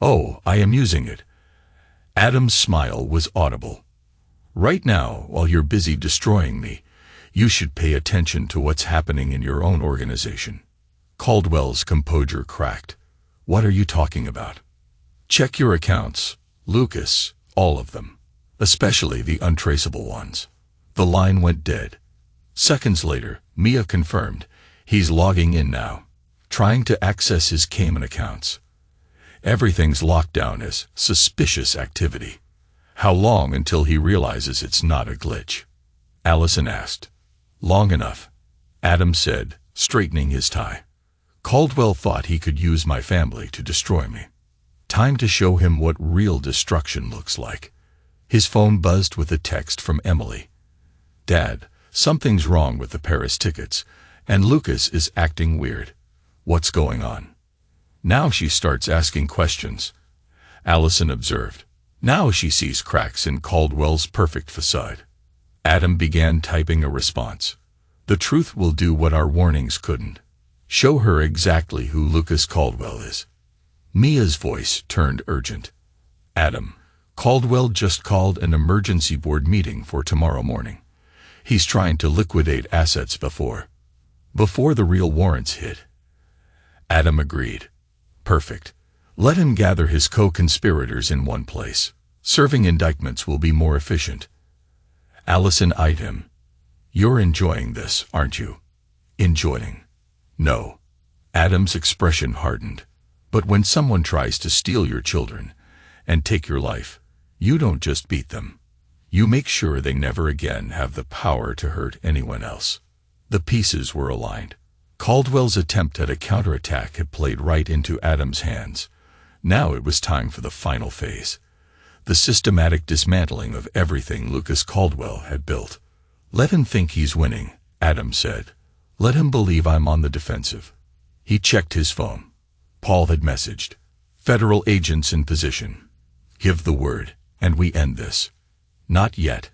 Oh, I am using it. Adam's smile was audible. Right now, while you're busy destroying me, you should pay attention to what's happening in your own organization. Caldwell's composure cracked. What are you talking about? Check your accounts, Lucas, all of them. Especially the untraceable ones. The line went dead. Seconds later, Mia confirmed, he's logging in now, trying to access his Cayman accounts. Everything's locked down as suspicious activity. How long until he realizes it's not a glitch? Allison asked. Long enough, Adam said, straightening his tie. Caldwell thought he could use my family to destroy me. Time to show him what real destruction looks like. His phone buzzed with a text from Emily. Dad, something's wrong with the Paris tickets, and Lucas is acting weird. What's going on? Now she starts asking questions, Allison observed. Now she sees cracks in Caldwell's perfect facade. Adam began typing a response. The truth will do what our warnings couldn't. Show her exactly who Lucas Caldwell is. Mia's voice turned urgent. Adam, Caldwell just called an emergency board meeting for tomorrow morning. He's trying to liquidate assets before the real warrants hit. Adam agreed. Perfect. Let him gather his co-conspirators in one place. Serving indictments will be more efficient. Allison eyed him. You're enjoying this, aren't you? Enjoying? No. Adam's expression hardened. But when someone tries to steal your children and take your life, you don't just beat them. You make sure they never again have the power to hurt anyone else. The pieces were aligned. Caldwell's attempt at a counterattack had played right into Adam's hands. Now it was time for the final phase. The systematic dismantling of everything Lucas Caldwell had built. Let him think he's winning, Adam said. Let him believe I'm on the defensive. He checked his phone. Paul had messaged. Federal agents in position. Give the word, and we end this. Not yet,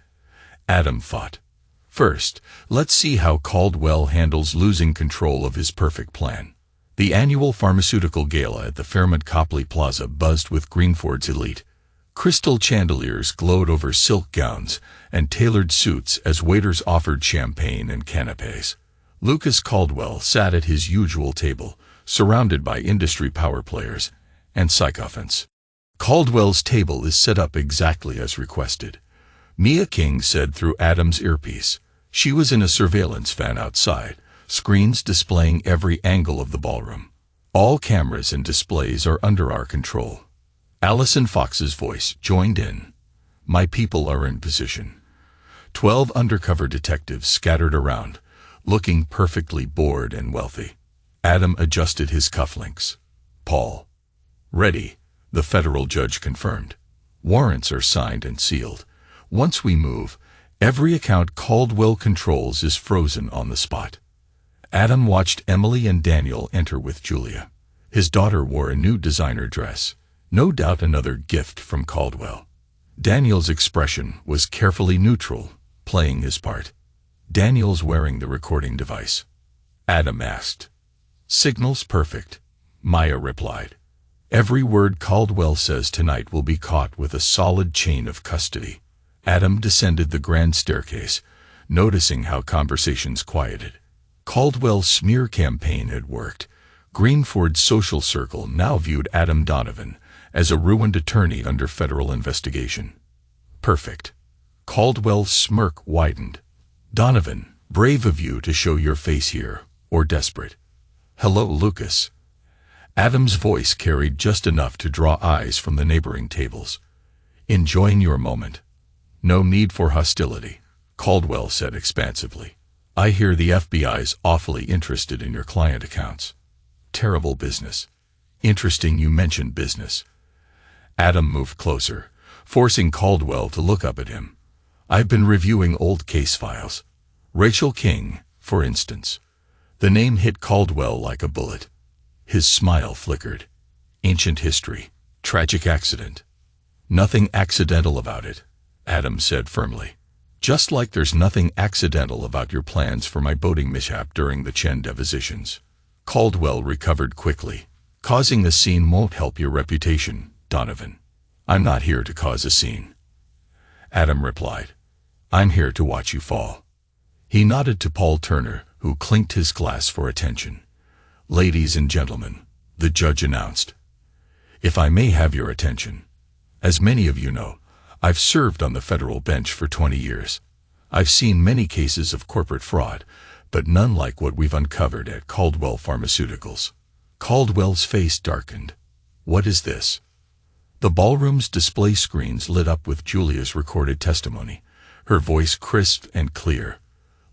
Adam thought. First, let's see how Caldwell handles losing control of his perfect plan. The annual pharmaceutical gala at the Fairmont Copley Plaza buzzed with Greenford's elite. Crystal chandeliers glowed over silk gowns and tailored suits as waiters offered champagne and canapes. Lucas Caldwell sat at his usual table, surrounded by industry power players and sycophants. Caldwell's table is set up exactly as requested, Mia King said through Adam's earpiece. She was in a surveillance van outside, screens displaying every angle of the ballroom. All cameras and displays are under our control. Allison Fox's voice joined in. My people are in position. 12 undercover detectives scattered around, looking perfectly bored and wealthy. Adam adjusted his cufflinks. Paul. Ready, the federal judge confirmed. Warrants are signed and sealed. Once we move, every account Caldwell controls is frozen on the spot. Adam watched Emily and Daniel enter with Julia. His daughter wore a new designer dress, no doubt another gift from Caldwell. Daniel's expression was carefully neutral, playing his part. Daniel's wearing the recording device. Adam asked. Signal's perfect, Maya replied. Every word Caldwell says tonight will be caught with a solid chain of custody. Adam descended the grand staircase, noticing how conversations quieted. Caldwell's smear campaign had worked. Greenford's social circle now viewed Adam Donovan as a ruined attorney under federal investigation. Perfect. Caldwell's smirk widened. Donovan, brave of you to show your face here, or desperate. Hello, Lucas. Adam's voice carried just enough to draw eyes from the neighboring tables. Enjoying your moment. No need for hostility, Caldwell said expansively. I hear the FBI's awfully interested in your client accounts. Terrible business. Interesting you mentioned business. Adam moved closer, forcing Caldwell to look up at him. I've been reviewing old case files. Rachel King, for instance. The name hit Caldwell like a bullet. His smile flickered. Ancient history. Tragic accident. Nothing accidental about it, Adam said firmly. Just like there's nothing accidental about your plans for my boating mishap during the Chen depositions. Caldwell recovered quickly. Causing a scene won't help your reputation, Donovan. I'm not here to cause a scene. Adam replied. I'm here to watch you fall. He nodded to Paul Turner, who clinked his glass for attention. Ladies and gentlemen, the judge announced. If I may have your attention. As many of you know, I've served on the federal bench for 20 years. I've seen many cases of corporate fraud, but none like what we've uncovered at Caldwell Pharmaceuticals. Caldwell's face darkened. What is this? The ballroom's display screens lit up with Julia's recorded testimony, her voice crisp and clear.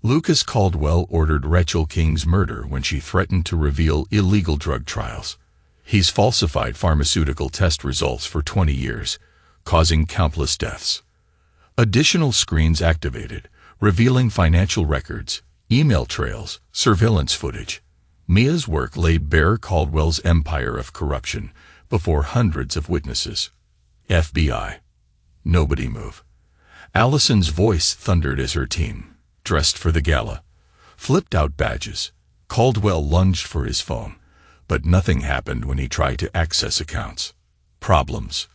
Lucas Caldwell ordered Rachel King's murder when she threatened to reveal illegal drug trials. He's falsified pharmaceutical test results for 20 years, causing countless deaths. Additional screens activated, revealing financial records, email trails, surveillance footage. Mia's work laid bare Caldwell's empire of corruption before hundreds of witnesses. FBI. Nobody move. Allison's voice thundered as her team, dressed for the gala, flipped out badges. Caldwell lunged for his phone, but nothing happened when he tried to access accounts. Problems?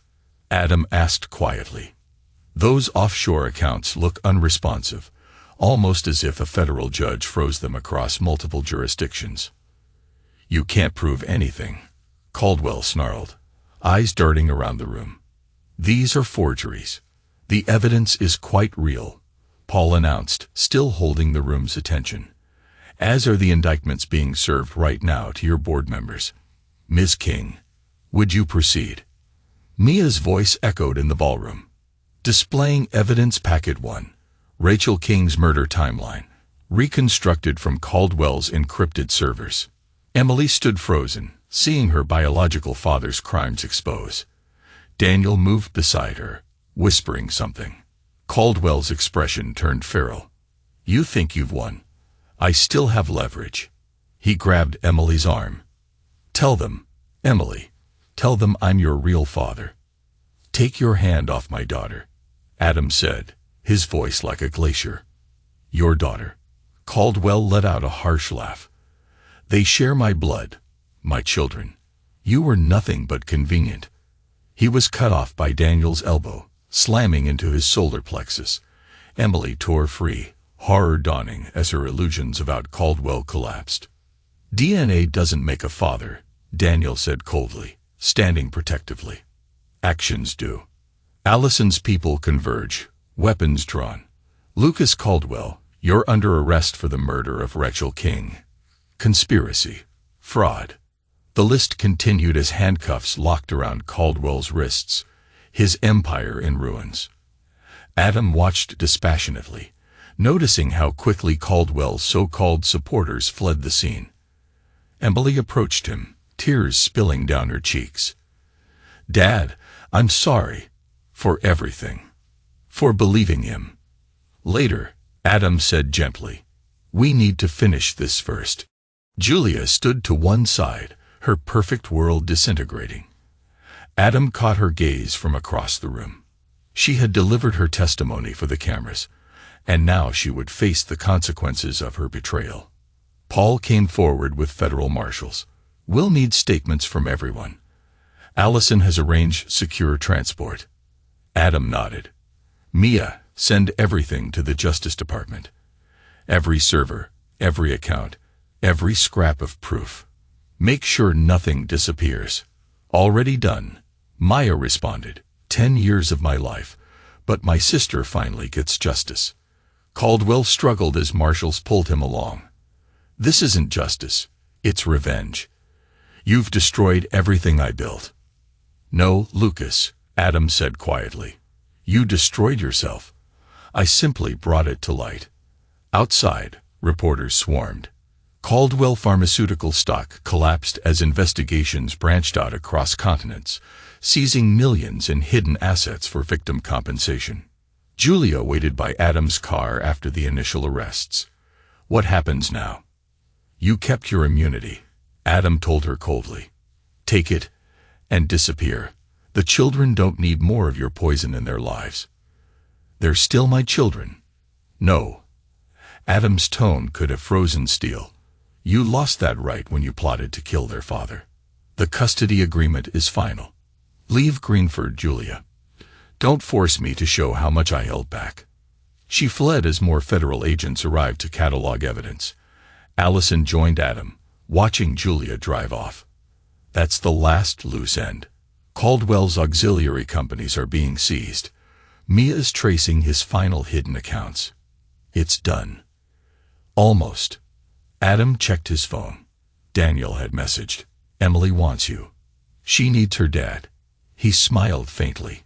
Adam asked quietly. Those offshore accounts look unresponsive, almost as if a federal judge froze them across multiple jurisdictions. You can't prove anything, Caldwell snarled, eyes darting around the room. These are forgeries. The evidence is quite real, Paul announced, still holding the room's attention. As are the indictments being served right now to your board members. Ms. King, would you proceed? Mia's voice echoed in the ballroom. Displaying evidence packet 1, Rachel King's murder timeline, reconstructed from Caldwell's encrypted servers. Emily stood frozen, seeing her biological father's crimes exposed. Daniel moved beside her, whispering something. Caldwell's expression turned feral. You think you've won? I still have leverage. He grabbed Emily's arm. Tell them, Emily, tell them I'm your real father. Take your hand off my daughter, Adam said, his voice like a glacier. Your daughter. Caldwell let out a harsh laugh. They share my blood, my children. You were nothing but convenient. He was cut off by Daniel's elbow, slamming into his solar plexus. Emily tore free, horror dawning as her illusions about Caldwell collapsed. DNA doesn't make a father, Daniel said coldly, standing protectively. Actions do. Allison's people converge, weapons drawn. Lucas Caldwell, you're under arrest for the murder of Rachel King. Conspiracy. Fraud. The list continued as handcuffs locked around Caldwell's wrists, his empire in ruins. Adam watched dispassionately, noticing how quickly Caldwell's so-called supporters fled the scene. Emily approached him, tears spilling down her cheeks. "Dad, I'm sorry. For everything. For believing him." Later, Adam said gently, "We need to finish this first." Julia stood to one side, her perfect world disintegrating. Adam caught her gaze from across the room. She had delivered her testimony for the cameras, and now she would face the consequences of her betrayal. Paul came forward with federal marshals. "We'll need statements from everyone. Allison has arranged secure transport." Adam nodded. "Mia, send everything to the Justice Department. Every server, every account, every scrap of proof. Make sure nothing disappears." "Already done," Maya responded. 10 years of my life, but my sister finally gets justice." Caldwell struggled as marshals pulled him along. "This isn't justice, it's revenge. You've destroyed everything I built." "No, Lucas," Adam said quietly. "You destroyed yourself. I simply brought it to light." Outside, reporters swarmed. Caldwell Pharmaceutical stock collapsed as investigations branched out across continents, seizing millions in hidden assets for victim compensation. Julia waited by Adam's car after the initial arrests. "What happens now?" "You kept your immunity," Adam told her coldly. "Take it and disappear. The children don't need more of your poison in their lives." "They're still my children." "No." Adam's tone could have frozen steel. "You lost that right when you plotted to kill their father. The custody agreement is final. Leave Greenford, Julia. Don't force me to show how much I held back." She fled as more federal agents arrived to catalog evidence. Allison joined Adam, watching Julia drive off. "That's the last loose end. Caldwell's auxiliary companies are being seized. Mia is tracing his final hidden accounts. It's done." "Almost." Adam checked his phone. Daniel had messaged, "Emily wants you. She needs her dad." He smiled faintly.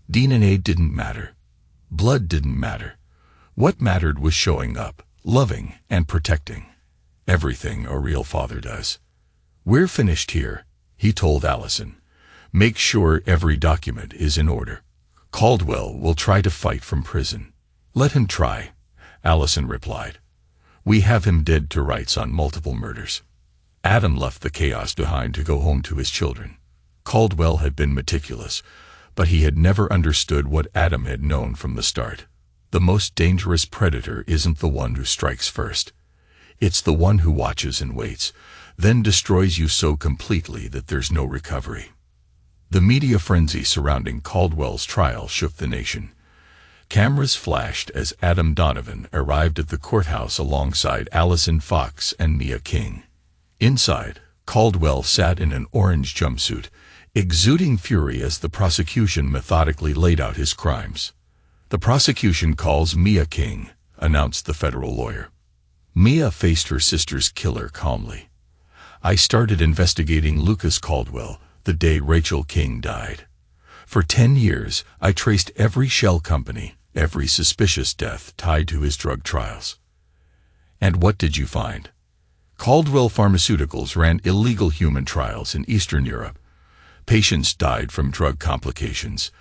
DNA didn't matter. Blood didn't matter. What mattered was showing up, loving and protecting. Everything a real father does. "We're finished here," he told Allison. "Make sure every document is in order. Caldwell will try to fight from prison." "Let him try," Allison replied. "We have him dead to rights on multiple murders." Adam left the chaos behind to go home to his children. Caldwell had been meticulous, but he had never understood what Adam had known from the start. The most dangerous predator isn't the one who strikes first. It's the one who watches and waits, then destroys you so completely that there's no recovery. The media frenzy surrounding Caldwell's trial shook the nation. Cameras flashed as Adam Donovan arrived at the courthouse alongside Allison Fox and Mia King. Inside, Caldwell sat in an orange jumpsuit, exuding fury as the prosecution methodically laid out his crimes. "The prosecution calls Mia King," announced the federal lawyer. Mia faced her sister's killer calmly. "I started investigating Lucas Caldwell the day Rachel King died. For 10 years, I traced every shell company, every suspicious death tied to his drug trials." "And what did you find?" "Caldwell Pharmaceuticals ran illegal human trials in Eastern Europe. Patients died from drug complications.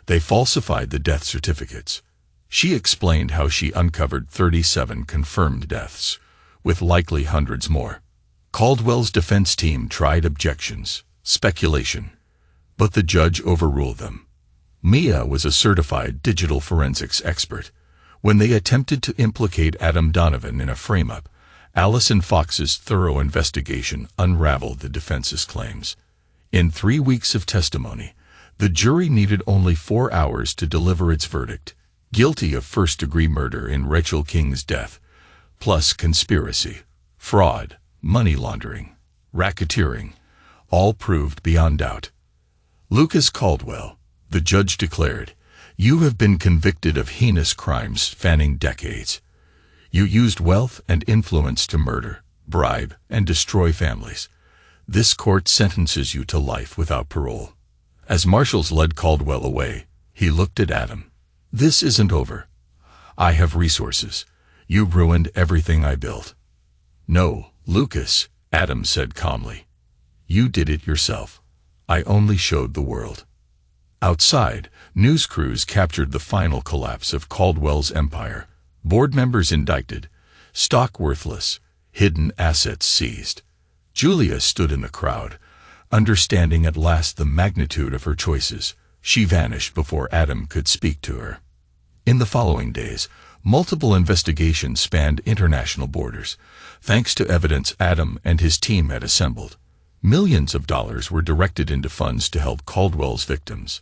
They falsified the death certificates." She explained how she uncovered 37 confirmed deaths, with likely hundreds more. Caldwell's defense team tried objections, speculation, but the judge overruled them. Mia was a certified digital forensics expert. When they attempted to implicate Adam Donovan in a frame-up, Allison Fox's thorough investigation unraveled the defense's claims. In 3 weeks of testimony, the jury needed only 4 hours to deliver its verdict: guilty of first-degree murder in Rachel King's death, plus conspiracy, fraud, money laundering, racketeering, all proved beyond doubt. "Lucas Caldwell," the judge declared, "you have been convicted of heinous crimes spanning decades. You used wealth and influence to murder, bribe, and destroy families. This court sentences you to life without parole." As marshals led Caldwell away, he looked at Adam. This isn't over. I have resources. You ruined everything I built. No, Lucas, Adam said calmly. You did it yourself. I only showed the world. Outside, news crews captured the final collapse of Caldwell's empire. Board members indicted, stock worthless, hidden assets seized. Julia stood in the crowd, understanding at last the magnitude of her choices. She vanished before Adam could speak to her. In the following days, multiple investigations spanned international borders. Thanks to evidence Adam and his team had assembled, millions of dollars were directed into funds to help Caldwell's victims.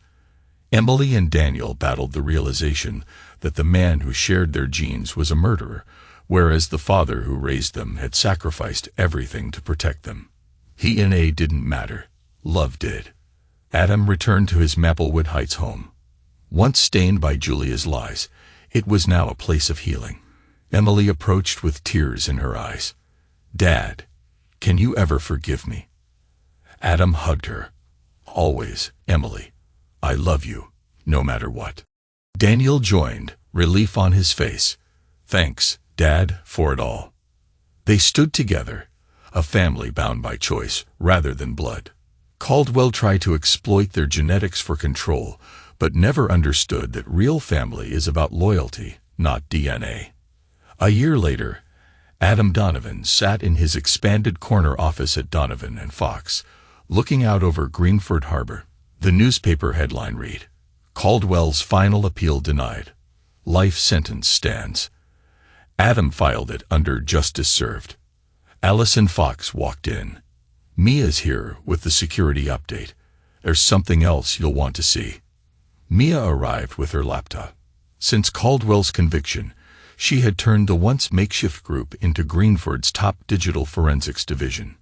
Emily and Daniel battled the realization that the man who shared their genes was a murderer, whereas the father who raised them had sacrificed everything to protect them. DNA didn't matter. Love did. Adam returned to his Maplewood Heights home. Once stained by Julia's lies, it was now a place of healing. Emily approached with tears in her eyes. Dad, can you ever forgive me? Adam hugged her. Always, Emily. I love you, no matter what. Daniel joined, relief on his face. Thanks, Dad, for it all. They stood together, a family bound by choice rather than blood. Caldwell tried to exploit their genetics for control, but never understood that real family is about loyalty, not DNA. A year later, Adam Donovan sat in his expanded corner office at Donovan and Fox, looking out over Greenford Harbor. The newspaper headline read, Caldwell's final appeal denied. Life sentence stands. Adam filed it under justice served. Allison Fox walked in. Mia's here with the security update. There's something else you'll want to see. Mia arrived with her laptop. Since Caldwell's conviction, she had turned the once makeshift group into Greenford's top digital forensics division.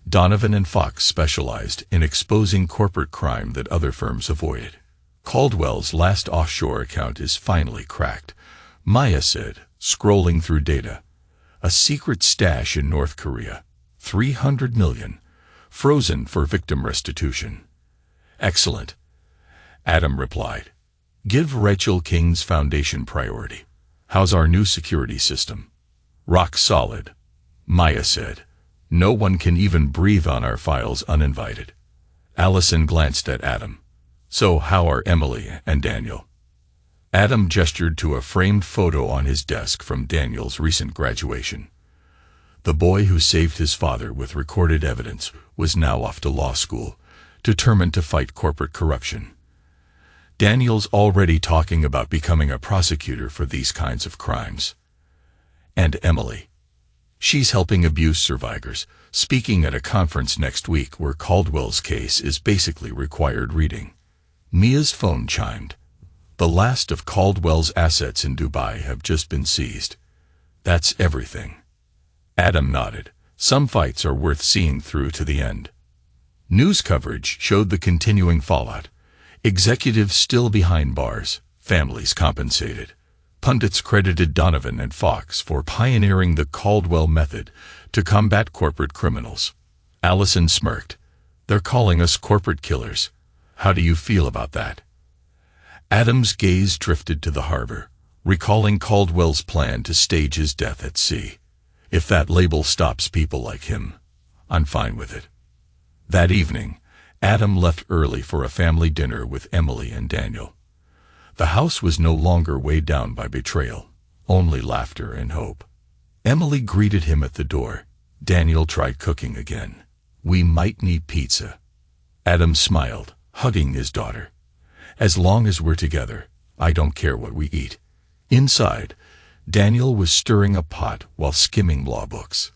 Donovan and Fox specialized in exposing corporate crime that other firms avoided. Caldwell's last offshore account is finally cracked, Maya said, scrolling through data. A secret stash in North Korea, $300 million, frozen for victim restitution. Excellent, Adam replied. Give Rachel King's foundation priority. How's our new security system? Rock solid, Maya said. No one can even breathe on our files uninvited. Allison glanced at Adam. So how are Emily and Daniel? Adam gestured to a framed photo on his desk from Daniel's recent graduation. The boy who saved his father with recorded evidence was now off to law school, determined to fight corporate corruption. Daniel's already talking about becoming a prosecutor for these kinds of crimes. And Emily. She's helping abuse survivors, speaking at a conference next week where Caldwell's case is basically required reading. Mia's phone chimed. The last of Caldwell's assets in Dubai have just been seized. That's everything. Adam nodded. Some fights are worth seeing through to the end. News coverage showed the continuing fallout. Executives still behind bars, families compensated. Pundits credited Donovan and Fox for pioneering the Caldwell method to combat corporate criminals. Allison smirked. They're calling us corporate killers. How do you feel about that? Adam's gaze drifted to the harbor, recalling Caldwell's plan to stage his death at sea. If that label stops people like him, I'm fine with it. That evening, Adam left early for a family dinner with Emily and Daniel. The house was no longer weighed down by betrayal, only laughter and hope. Emily greeted him at the door. Daniel tried cooking again. We might need pizza. Adam smiled, hugging his daughter. As long as we're together, I don't care what we eat. Inside, Daniel was stirring a pot while skimming law books.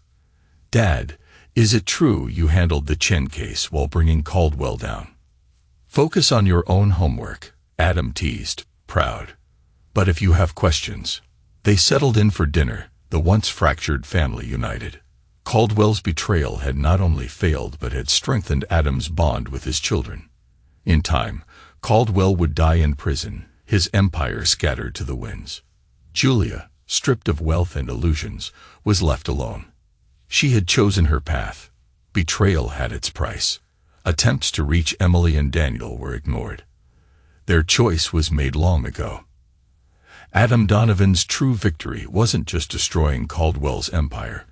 Dad, is it true you handled the Chen case while bringing Caldwell down? Focus on your own homework, Adam teased, proud. But if you have questions. They settled in for dinner, the once fractured family united. Caldwell's betrayal had not only failed but had strengthened Adam's bond with his children. In time, Caldwell would die in prison, his empire scattered to the winds. Julia, stripped of wealth and illusions, was left alone. She had chosen her path. Betrayal had its price. Attempts to reach Emily and Daniel were ignored. Their choice was made long ago. Adam Donovan's true victory wasn't just destroying Caldwell's empire.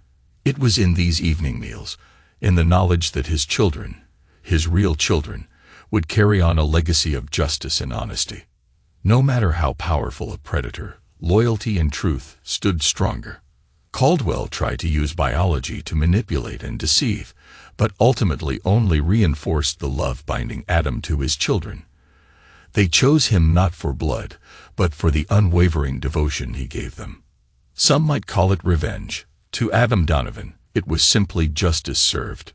It was in these evening meals, in the knowledge that his children, his real children, would carry on a legacy of justice and honesty. No matter how powerful a predator, loyalty and truth stood stronger. Caldwell tried to use biology to manipulate and deceive, but ultimately only reinforced the love binding Adam to his children. They chose him not for blood, but for the unwavering devotion he gave them. Some might call it revenge. To Adam Donovan, it was simply justice served.